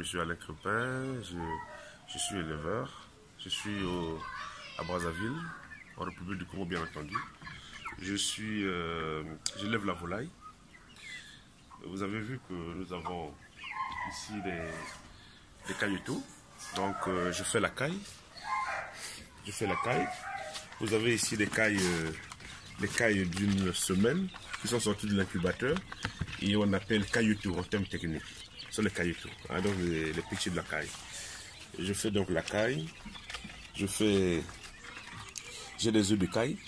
suis Alain Crepin, je suis éleveur, je suis à Brazzaville, en République du Congo bien entendu. J'élève la volaille. Vous avez vu que nous avons ici des cailloutous. Donc je fais la caille. Vous avez ici les cailles d'une semaine qui sont sorties de l'incubateur et on appelle cailloutou en termes techniques. Ce sont les cailloutous, hein, donc les petits de la caille. Je fais donc la caille. J'ai des œufs de caille.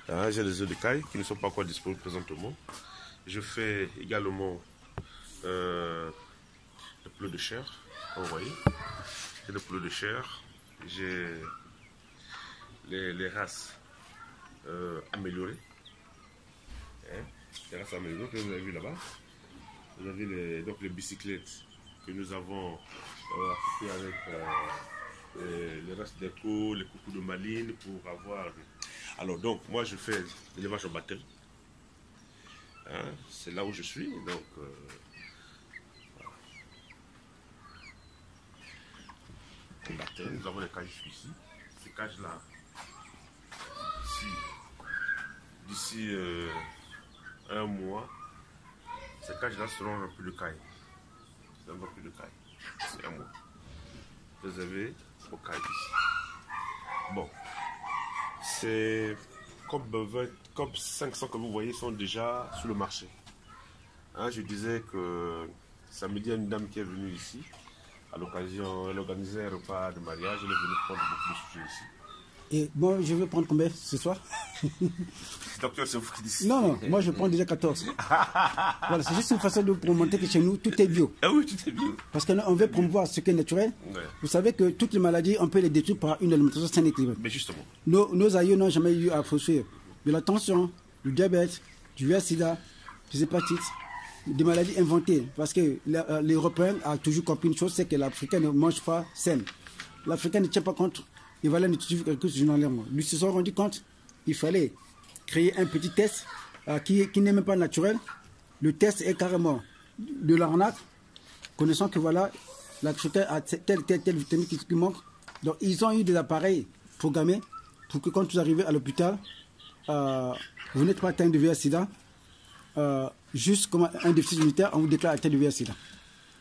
Hein, j'ai des œufs de caille qui ne sont pas encore disponibles présentement. Je fais également le poulet de chair. Vous voyez, j'ai le poulet de chair. J'ai les races améliorées. Hein, les races améliorées que vous avez vues là-bas. Vous avez donc les bicyclettes que nous avons avec les races d'écho, les coucous de Malines pour avoir. Alors donc moi je fais l'élevage en bâtelle. Hein, c'est là où je suis. Donc en bâtelle, nous avons les cages ici. Ces cages-là, d'ici un mois, ces cages-là seront remplies de cailles. C'est un mois. Réservé aux cailles ici. Bon, c'est comme 500 que vous voyez sont déjà sur le marché. Hein, je disais que samedi, il y a une dame qui est venue ici. À l'occasion, elle organisait un repas de mariage. Elle est venue prendre beaucoup de sujets ici. Et moi, je veux prendre combien ce soir? Docteur, c'est vous qui dites. Non, moi je prends déjà 14. Voilà, c'est juste une façon de montrer que chez nous, tout est bio. Ah oui, tout est bio. Parce qu'on veut promouvoir ce qui est naturel. Ouais. Vous savez que toutes les maladies, on peut les détruire par une alimentation saine et équilibrée. Mais justement. Nos aïeux n'ont jamais eu à souffrir de la tension, du diabète, du VIH-Sida, des hépatites, des maladies inventées. Parce que l'Européen a toujours compris une chose, c'est que l'Africain ne mange pas sain. L'Africain ne tient pas compte des valeurs nutritives quelque chose journalièrement. Lui se sont rendu compte qu'il fallait créer un petit test qui n'est même pas naturel. Le test est carrément de l'arnaque, connaissant que voilà, l'Africain a telle vitamine qui manque. Donc ils ont eu des appareils programmés pour que quand vous arrivez à l'hôpital, vous n'êtes pas atteint de VIH-Sida, juste comme un déficit immunitaire, on vous déclare atteint de VIH-Sida.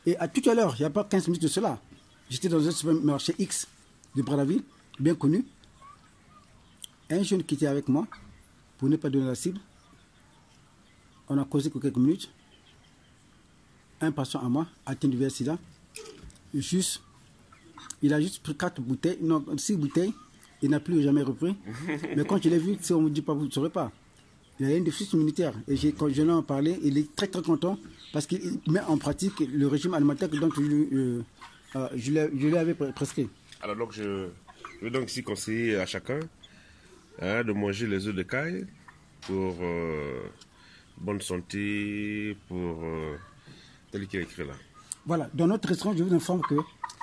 Et à tout à l'heure, il n'y a pas 15 minutes de cela, j'étais dans un supermarché X de Brazzaville, bien connu. Un jeune qui était avec moi, pour ne pas donner la cible, on a causé quelques minutes. Un patient à moi, atteint du VIH-Sida, il a juste pris 6 bouteilles, il n'a plus jamais repris. Mais quand je l'ai vu, si on ne me dit pas, vous ne saurez pas. Il a un déficit immunitaire. Et quand je lui en ai parlé, il est très très content parce qu'il met en pratique le régime alimentaire que donc, je lui avais prescrit. Alors donc je vais donc ici conseiller à chacun de manger les œufs de caille pour bonne santé, pour tel qu'il est écrit là. Voilà, dans notre restaurant, je vous informe que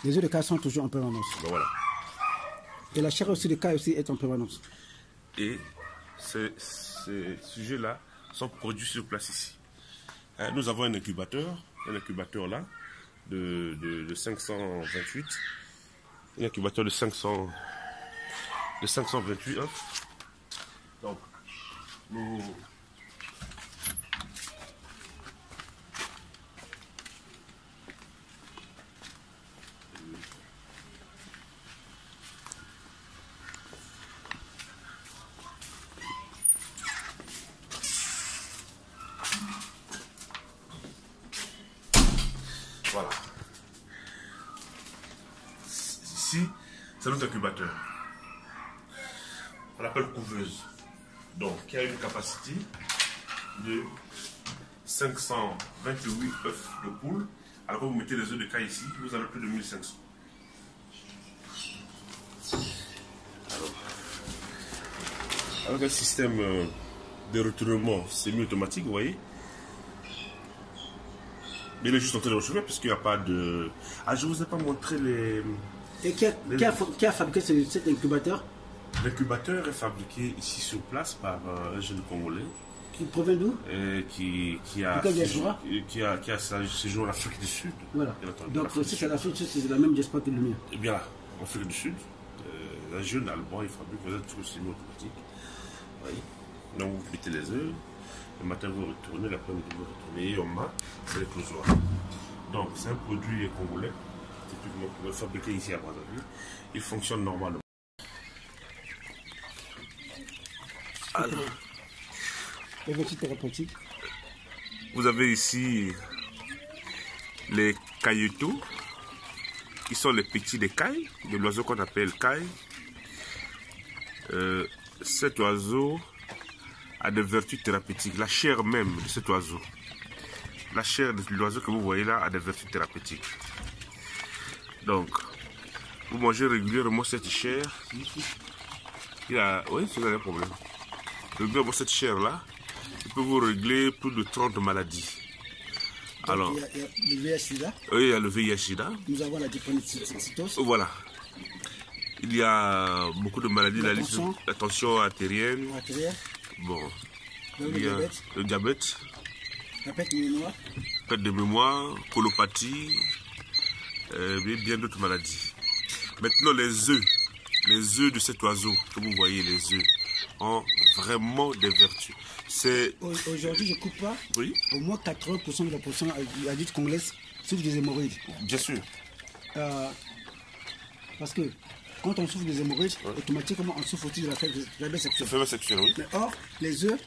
les œufs de caille sont toujours en permanence. Ben voilà. Et la chair aussi de caille aussi est en permanence. Et ces sujets-là sont produits sur place ici. Nous avons un incubateur là de 528. Un incubateur de 528 œufs. Donc, nous... Voilà. Ici, c'est notre incubateur. On l'appelle couveuse. Donc, qui a une capacité de 528 œufs de poule. Alors que vous mettez les œufs de caille ici, vous avez plus de 1500. Avec un système de retournement semi-automatique, vous voyez. Mais il est juste en train de recevoir parce qu'il n'y a pas de... Ah, je ne vous ai pas montré les... Et qui a fabriqué cet incubateur? L'incubateur est fabriqué ici sur place par un jeune Congolais Il provient d'où? Qui a séjour en Afrique du Sud. Voilà. Donc si c'est l'Afrique du Sud, c'est la même diaspora que le mien. Eh bien, en Afrique du Sud, un jeune Allemand, il fabrique peut-être tout semi-automatique. Oui. Donc vous mettez les œufs, le matin vous retournez, l'après-midi vous retournez, et on m'a, c'est les closoirs. Donc c'est un produit congolais, typiquement fabriqué ici à Brazzaville. Il fonctionne normalement. Alors, thérapeutique. Vous avez ici les cailloutous, qui sont les petits des cailles, de l'oiseau qu'on appelle caille. Cet oiseau a des vertus thérapeutiques. La chair même de cet oiseau, la chair de l'oiseau que vous voyez là a des vertus thérapeutiques. Donc, vous mangez régulièrement cette chair. Oui, c'est un problème. Régulièrement cette chair là, il peut vous régler plus de 30 maladies. Donc, alors, il y a le VIH-Sida. Oui, il y a le VIH-Sida. Nous avons la drépanocytose. Voilà. Il y a beaucoup de maladies, la tension artérielle. Bon. Il y a le diabète. La perte de mémoire. Perte de mémoire, colopathie, bien d'autres maladies. Maintenant, les œufs de cet oiseau, que vous voyez, les œufs, ont vraiment des vertus. Aujourd'hui, je ne coupe pas. Oui. Au moins 80% de la population adulte congolaise souffre des hémorroïdes. Bien sûr. Parce que quand on souffre des hémorroïdes, automatiquement on souffre aussi de la faiblesse sexuelle. Faiblesse sexuelle, oui. Mais or, les œufs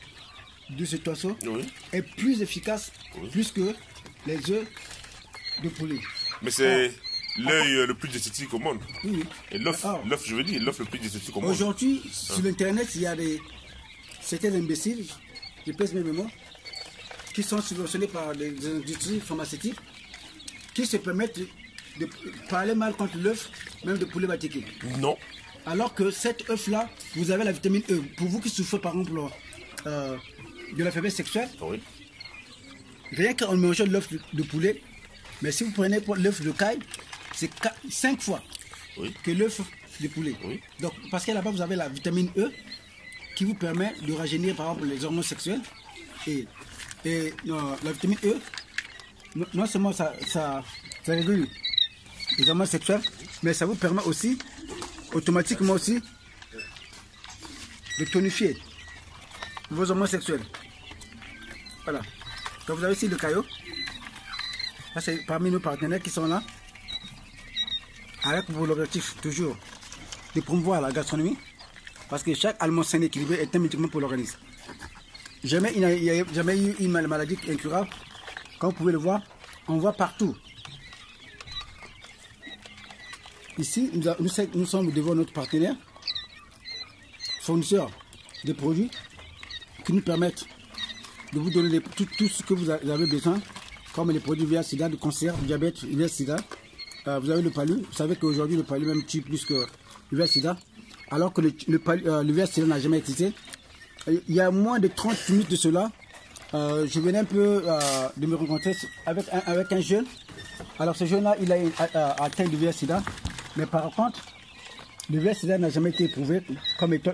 de cet oiseau est plus efficace, plus que les œufs de poulet. Mais c'est l'œil le plus esthétique au monde. Oui. Et l'œuf, je veux dire, l'œuf le plus esthétique au monde. Aujourd'hui, sur l'internet, il y a certains imbéciles, je pèse mes mémoires, qui sont subventionnés par des industries pharmaceutiques, qui se permettent de parler mal contre l'œuf, même de poulet batiqué. Non. Alors que cet œuf-là, vous avez la vitamine E. Pour vous qui souffrez par exemple de la faiblesse sexuelle, rien qu'en mangeant l'œuf de poulet, mais si vous prenez l'œuf de caille, c'est 5 fois que l'œuf de poulet. Donc, parce que là-bas, vous avez la vitamine E qui vous permet de rajeunir par exemple les hormones sexuelles. Et la vitamine E, non seulement ça régule les hormones sexuelles, mais ça vous permet aussi, automatiquement aussi, de tonifier vos hormones sexuelles. Voilà. Donc vous avez ici le caillot. C'est parmi nos partenaires qui sont là, avec pour l'objectif toujours de promouvoir la gastronomie, parce que chaque aliment sain et équilibré est un médicament pour l'organisme. Il n'y a jamais eu une maladie incurable. Comme vous pouvez le voir, on voit partout. Ici, nous sommes devant notre partenaire, fournisseur de produits qui nous permettent de vous donner tout ce que vous avez besoin, comme les produits VIH-Sida, de cancer, du diabète, VIH-Sida. Vous avez le palu. Vous savez qu'aujourd'hui, le palu même tue plus que le VIH-Sida, alors que le VIH-Sida n'a jamais existé. Il y a moins de 30 minutes de cela, je venais un peu de me rencontrer avec un jeune. Alors ce jeune-là, il a atteint le VIH-Sida, mais par contre, le VIH-Sida n'a jamais été prouvé comme étant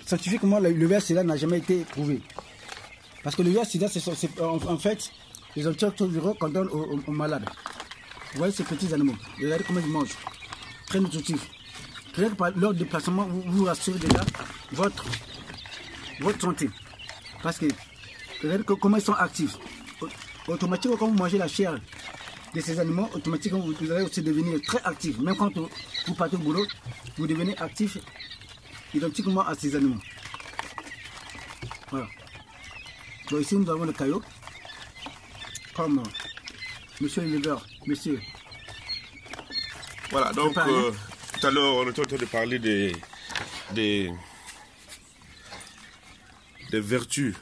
scientifiquement, le VIH-Sida n'a jamais été prouvé. Parce que le VIH-Sida, c'est en fait les antirétroviraux qu'on donne aux malades. Vous voyez ces petits animaux, regardez comment ils mangent, très nutritifs. Rien que par leur déplacement, vous rassurez déjà votre santé. Parce que regardez comment ils sont actifs. Automatiquement, quand vous mangez la chair de ces animaux, automatiquement vous allez aussi devenir très actif. Même quand vous partez au boulot, vous devenez actif identiquement à ces animaux. Voilà. Donc ici nous avons le caillot. Comme monsieur l'éleveur, monsieur. Voilà, donc tout à l'heure on était en train de parler des vertus,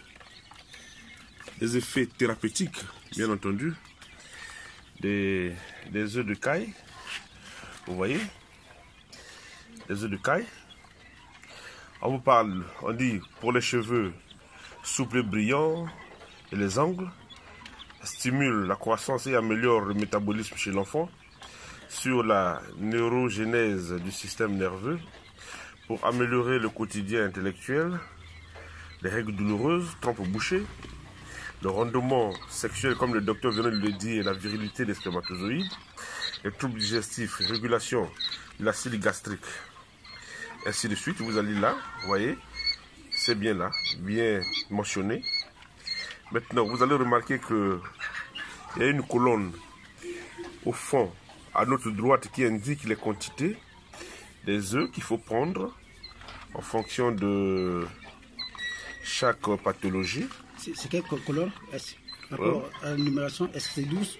des effets thérapeutiques, bien entendu, des œufs de caille. Vous voyez, les œufs de caille. On vous parle, on dit pour les cheveux souples et brillants et les ongles, stimule la croissance et améliore le métabolisme chez l'enfant, sur la neurogénèse du système nerveux, pour améliorer le quotidien intellectuel, les règles douloureuses, trompe bouchée, le rendement sexuel, comme le docteur venait de le dire, la virilité des spermatozoïdes, les troubles digestifs, régulation de l'acide gastrique, ainsi de suite. Vous allez là, vous voyez, c'est bien là, bien mentionné. Maintenant, vous allez remarquer que il y a une colonne au fond, à notre droite, qui indique les quantités des œufs qu'il faut prendre en fonction de chaque pathologie. C'est quelle colonne? Rapport à la numération, est-ce que c'est 12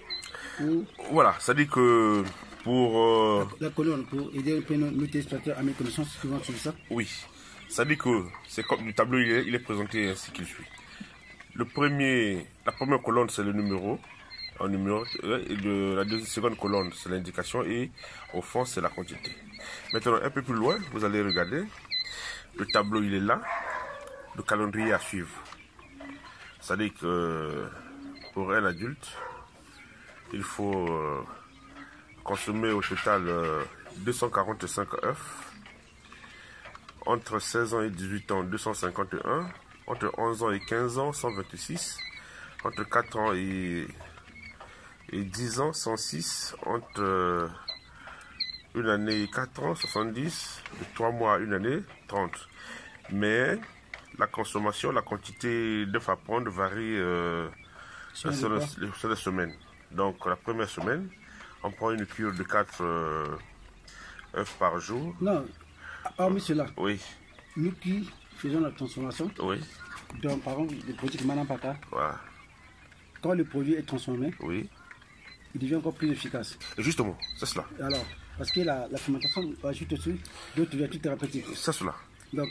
ou... Voilà, ça dit que pour... La colonne, pour aider un peu nos téléspectateurs à mes connaissances suivantes sur ça. Oui, ça dit que c'est comme le tableau, il est présenté ainsi qu'il suit. La première colonne, c'est le numéro, et la seconde colonne, c'est l'indication, et au fond, c'est la quantité. Maintenant, un peu plus loin, vous allez regarder, le tableau, il est là, le calendrier à suivre. C'est-à-dire que pour un adulte, il faut consommer au total 245 œufs. Entre 16 ans et 18 ans, 251. Entre 11 ans et 15 ans, 126. Entre 4 ans et 10 ans, 106. Entre 1 année et 4 ans, 70. De 3 mois à 1 année, 30. Mais la consommation, la quantité d'œufs à prendre varie sur les semaines. Donc la première semaine, on prend une cure de 4 œufs par jour. Non, hormis cela, oui. Nous qui faisons la transformation, oui. Donc par exemple le produit de Madame Pata, voilà. Quand le produit est transformé, oui. Il devient encore plus efficace. Justement, c'est cela. Alors, parce que la fermentation ajoute aussi d'autres vertus thérapeutiques. C'est cela. Donc,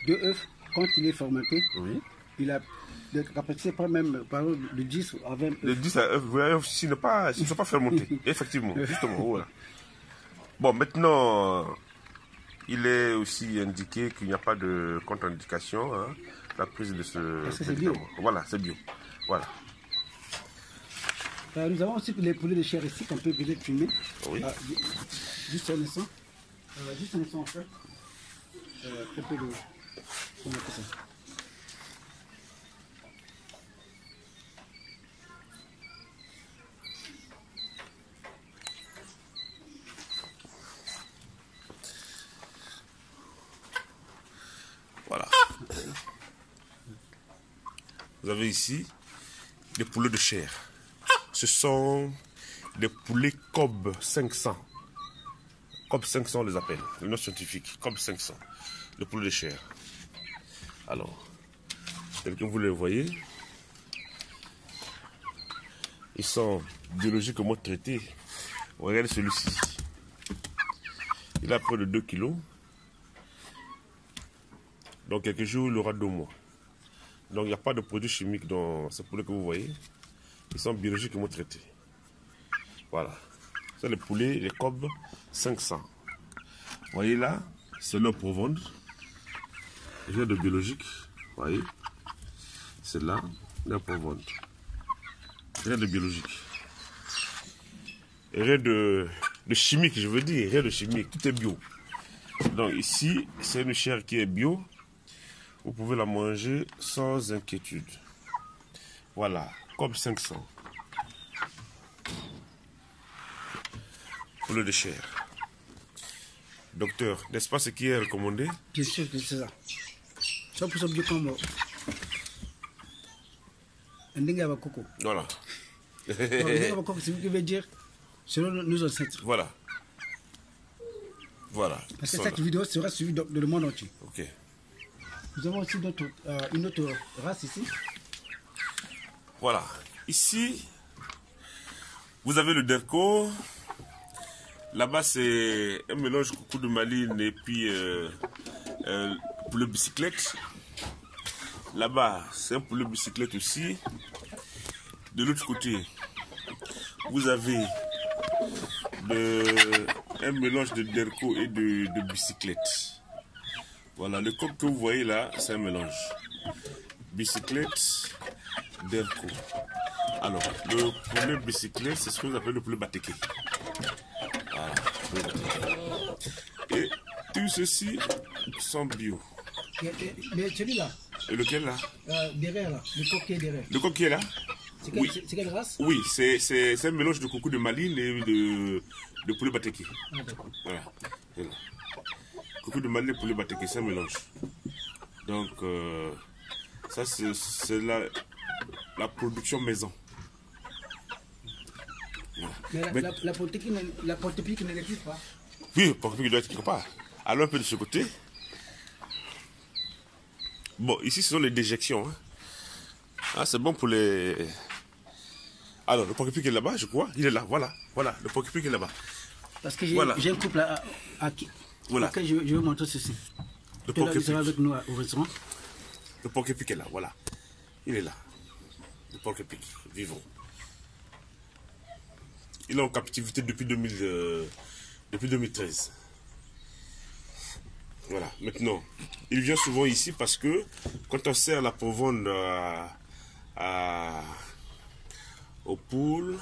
2 œufs, quand il est fermenté, oui. Il a la capacité pas même par exemple de 10 à 20 œufs. De 10 à 20 s'ils ne sont pas fermentés. Effectivement, justement, voilà. Bon, maintenant, il est aussi indiqué qu'il n'y a pas de contre-indication, hein, la prise de ce... Parce que c'est bio. Voilà, c'est bio. Voilà. Nous avons aussi les poulets de chair ici qu'on peut peut-être filmer. Oui. Juste un instant. Juste un instant en fait. Un peu de... On appelle ça. Voilà. Vous avez ici des poulets de chair. Ce sont des poulets Cobb 500. Cobb 500 on les appelle, le nom scientifique, Cobb 500. Le poulet de chair. Alors, tel que vous les voyez, ils sont biologiquement traités. Regardez celui-ci. Il a près de 2 kilos. Dans quelques jours, il aura 2 mois. Donc, il n'y a pas de produits chimiques dans ces poulets que vous voyez. Ils sont biologiquement traités. Voilà. C'est le poulet, les Cobb 500. Vous voyez là, c'est là pour vendre. Rien de biologique. Vous voyez. C'est là pour vendre. Rien de biologique. Et rien de chimique, je veux dire. Rien de chimique. Tout est bio. Donc ici, c'est une chair qui est bio. Vous pouvez la manger sans inquiétude. Voilà. Cobb 500. Poulet de chair. Docteur, n'est-ce pas ce qui est recommandé? Bien sûr que c'est ça. Ça pour ça bien comme un dingue avec coco. Voilà. Un dingue avec coco, c'est ce qui veut dire selon nos ancêtres. Voilà. Voilà. Parce que cette vidéo sera suivie dans le monde entier. Ok. Nous avons aussi une autre race ici. Voilà. Ici, vous avez le Derco. Là-bas, c'est un mélange coucou de Maline et puis poulet bicyclette. Là-bas, c'est un poulet bicyclette aussi. De l'autre côté, vous avez un mélange de Derco et de bicyclette. Voilà, le coq que vous voyez là, c'est un mélange. Bicyclette, Derco. Alors, le poulet bicyclette, c'est ce que vous appelez le poulet batéké. Voilà. Et tout ceci sont bio. Mais celui-là, Et lequel là? Derrière là, le coq qui est derrière. Le coq qui est là? C'est Oui. quelle race? Oui, c'est un mélange de coucou de Malines et de poulet bateki. Ah, d'accord. Voilà. Voilà. Coucou de Malines et poulet bateki, c'est un mélange. Donc, ça c'est la production maison. Voilà. Mais la porte-pique ne l'existe pas. Oui, le porte-pique doit être quelque part. Allons un peu de ce côté. Bon, ici ce sont les déjections. Hein. Ah, c'est bon pour les... Alors, le porc-épic est là-bas, je crois. Il est là, voilà. Voilà, le porc-épic est là-bas. Parce que j'ai Voilà. un couple à qui Voilà. auquel je vais montrer ceci. Le Il porc-épic. sera avec nous au restaurant. Le porc-épic est là, voilà. Il est là. Le porc-épic, vivant. Il est en captivité depuis 2013. Voilà, maintenant, il vient souvent ici parce que quand on sert la provende aux poules,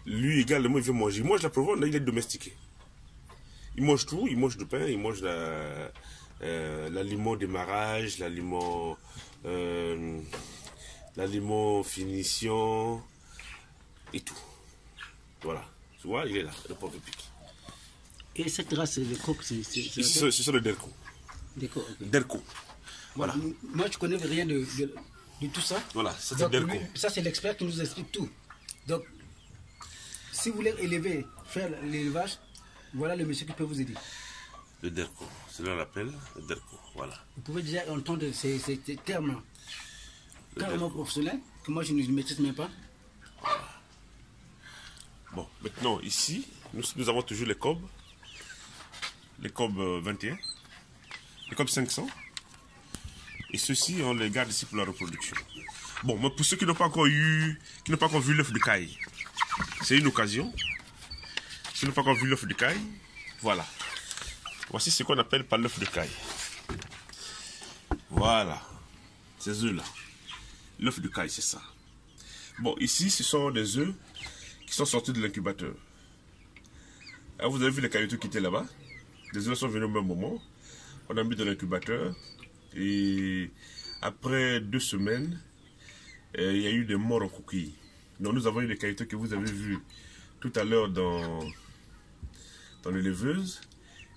lui également il veut manger. Il mange la provende, là il est domestiqué. Il mange tout, il mange du pain, il mange l'aliment démarrage, l'aliment finition et tout. Voilà, tu vois, il est là, le porc-épic. Et cette race de coq, c'est Ce sont les Derco. des coqs. Ok. Derco. Voilà. Moi, je connais rien de tout ça. Voilà, c'est Donc, Derco. lui, ça, c'est l'expert qui nous explique tout. Donc, si vous voulez élever, faire l'élevage, voilà le monsieur qui peut vous aider. Le Derco. C'est là qu'on l'appelle le Derco. Voilà. Vous pouvez déjà entendre ces termes Le carrément Derco. professionnels que moi, je ne maîtrise même pas. Bon, maintenant, ici, nous avons toujours les cobs. Les cobs 21. Les cobs 500. Et ceux-ci, on les garde ici pour la reproduction. Bon, mais pour ceux qui n'ont pas encore vu l'œuf de caille, c'est une occasion. Ceux qui n'ont pas encore vu l'œuf de caille, voilà. Voici ce qu'on appelle par l'œuf de caille. Voilà. Ces œufs-là. L'œuf de caille, c'est ça. Bon, ici, ce sont des œufs qui sont sortis de l'incubateur. Alors, vous avez vu les cailloux qui étaient là-bas. Les œufs sont venus au même moment. On a mis dans l'incubateur. Et après 2 semaines, il y a eu des morts en coquille. Donc nous avons eu les cailloux que vous avez vus tout à l'heure dans l'éleveuse.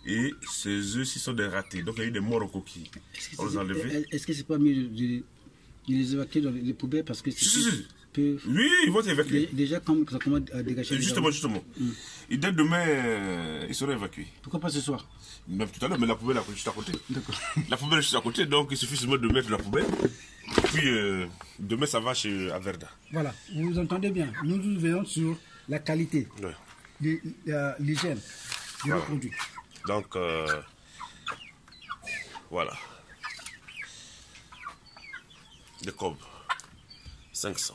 Et ces œufs-ci sont des ratés. Donc il y a eu des morts en coquille. On les a enlevés. Est-ce que c'est pas mieux de les évacuer dans les poubelles parce que c'est peu... Oui, ils vont être évacués. Déjà, comme ça commence à dégager. Justement. Et dès demain, ils seront évacués. Pourquoi pas ce soir? Même tout à l'heure, mais la poubelle est juste à côté. D'accord. La poubelle est juste à côté, donc il suffit seulement de mettre la poubelle. Et puis demain, ça va à Verda. Voilà, vous entendez bien. Nous veillons sur la qualité, Ouais. l'hygiène du Voilà. produit. Donc, voilà. Les cobs. 500.